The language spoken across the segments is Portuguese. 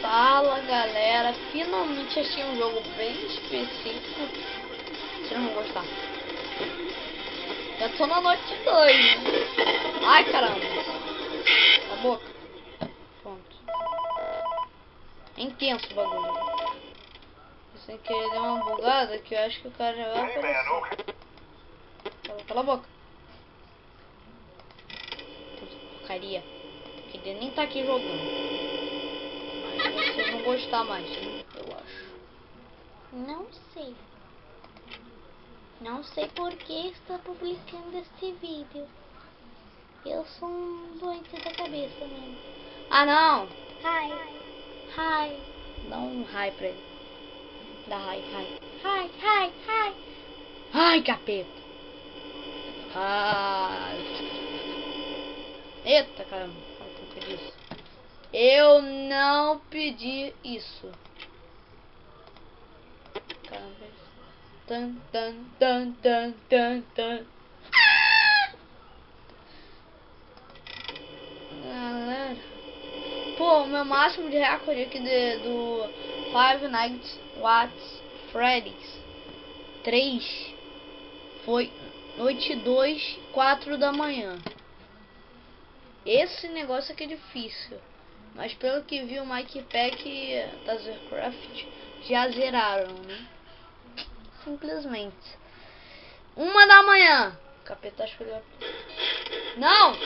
Fala galera, finalmente achei um jogo bem específico. Vocês vão gostar. Já tô na noite 2, né? Ai caramba. A boca. Pronto. É intenso o bagulho. Sem querer dar uma bugada que eu acho que o cara já vai aparecer. Cala a boca. Porcaria. Queria nem tá aqui jogando. Mas vocês vão gostar mais, né? Eu acho. Não sei. Não sei por que está publicando este vídeo. Eu sou um doente da cabeça mesmo. Ah não! Hi. Hi. Dá um hi pra ele. Dá hi. Hi, hi, hi. Ai, capeta! Ai. Eita caramba! Eu pedi isso. Eu não pedi isso. Caramba. Tan, tan, tan, tan, tan, tan. Galera. Pô, o meu máximo de recorde aqui do Five Nights at Freddy's 3 foi noite 2, 4 da manhã. Esse negócio aqui é difícil. Mas pelo que vi o Mike Pack da Zercraft já zeraram, né? Simplesmente. 1 da manhã. Capeta, acho que ele vai... Não!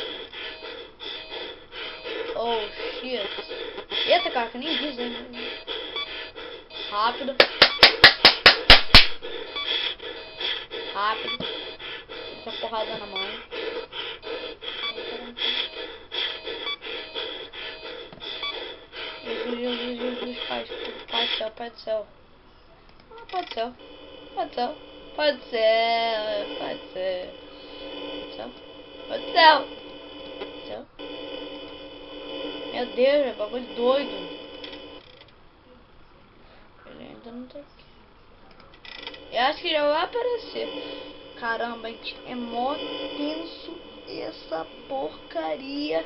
Oh, shit. Eita, cara, que nem diz, hein? Rápido. Rápido. Essa porrada na mão. Jesus, Pai do céu, Pai do céu. Ah, Pai do céu. Pai do céu. Pai do céu. Pai do céu. Pai do céu. Céu. Meu Deus, é bagulho doido. Ele ainda não tá aqui. Eu acho que já vai aparecer. Caramba, gente, é mó tenso essa porcaria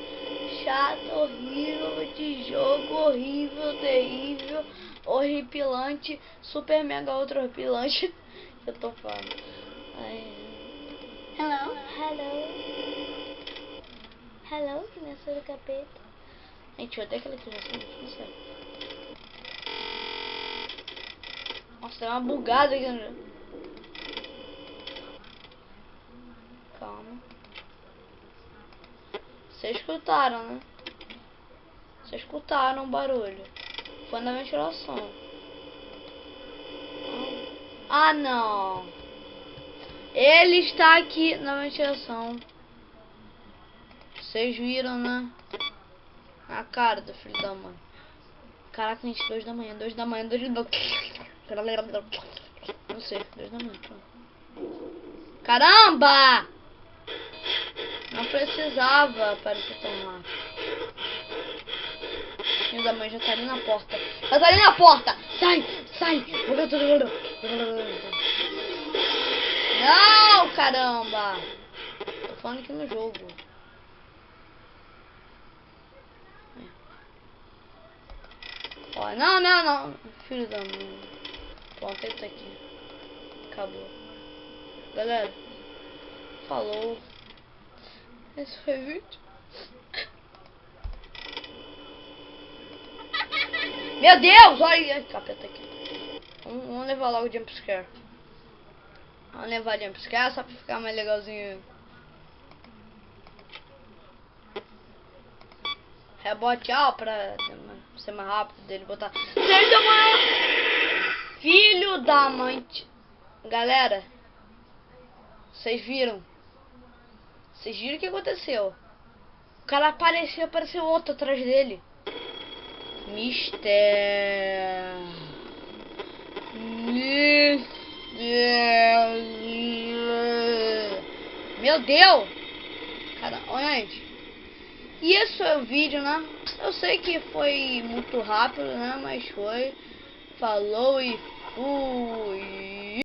chata, horrível de jogo, horrível, terrível, horripilante, super mega ultra horripilante. Eu tô falando. Ai. Hello, criança do capeta. Gente, eu odeio aquela criança, não sei. Nossa, tem uma bugada aqui no jogo. Calma. Vocês escutaram, né? Vocês escutaram o barulho. Foi na ventilação. Ah, não. Ele está aqui na ventilação. Vocês viram, né? A cara do filho da mãe. Caraca, gente, 2 da manhã, 2 da manhã, 2 da manhã. Não sei, 2 da manhã. Pronto. Caramba! Não precisava aparecer tão rápido. Filho da mãe já tá ali na porta. Já tá ali na porta! Sai! Sai! Não, caramba! Tô falando aqui no jogo. Ó, não. Filho da mãe. Pronto, ele tá aqui. Acabou. Galera, falou. Esse foi o vídeo. Meu Deus, olha. Capeta aqui. Vamos levar logo o jumpscare. Vamos levar jumpscare só pra ficar mais legalzinho. Rebote, ó, pra ser mais rápido dele botar. Filho da mãe! Filho da mãe! Galera, vocês viram? Vocês viram o que aconteceu? O cara apareceu outro atrás dele. Meu Deus! Cara, olha, gente. E esse foi o vídeo, né? Eu sei que foi muito rápido, né? Mas foi. Falou e fui.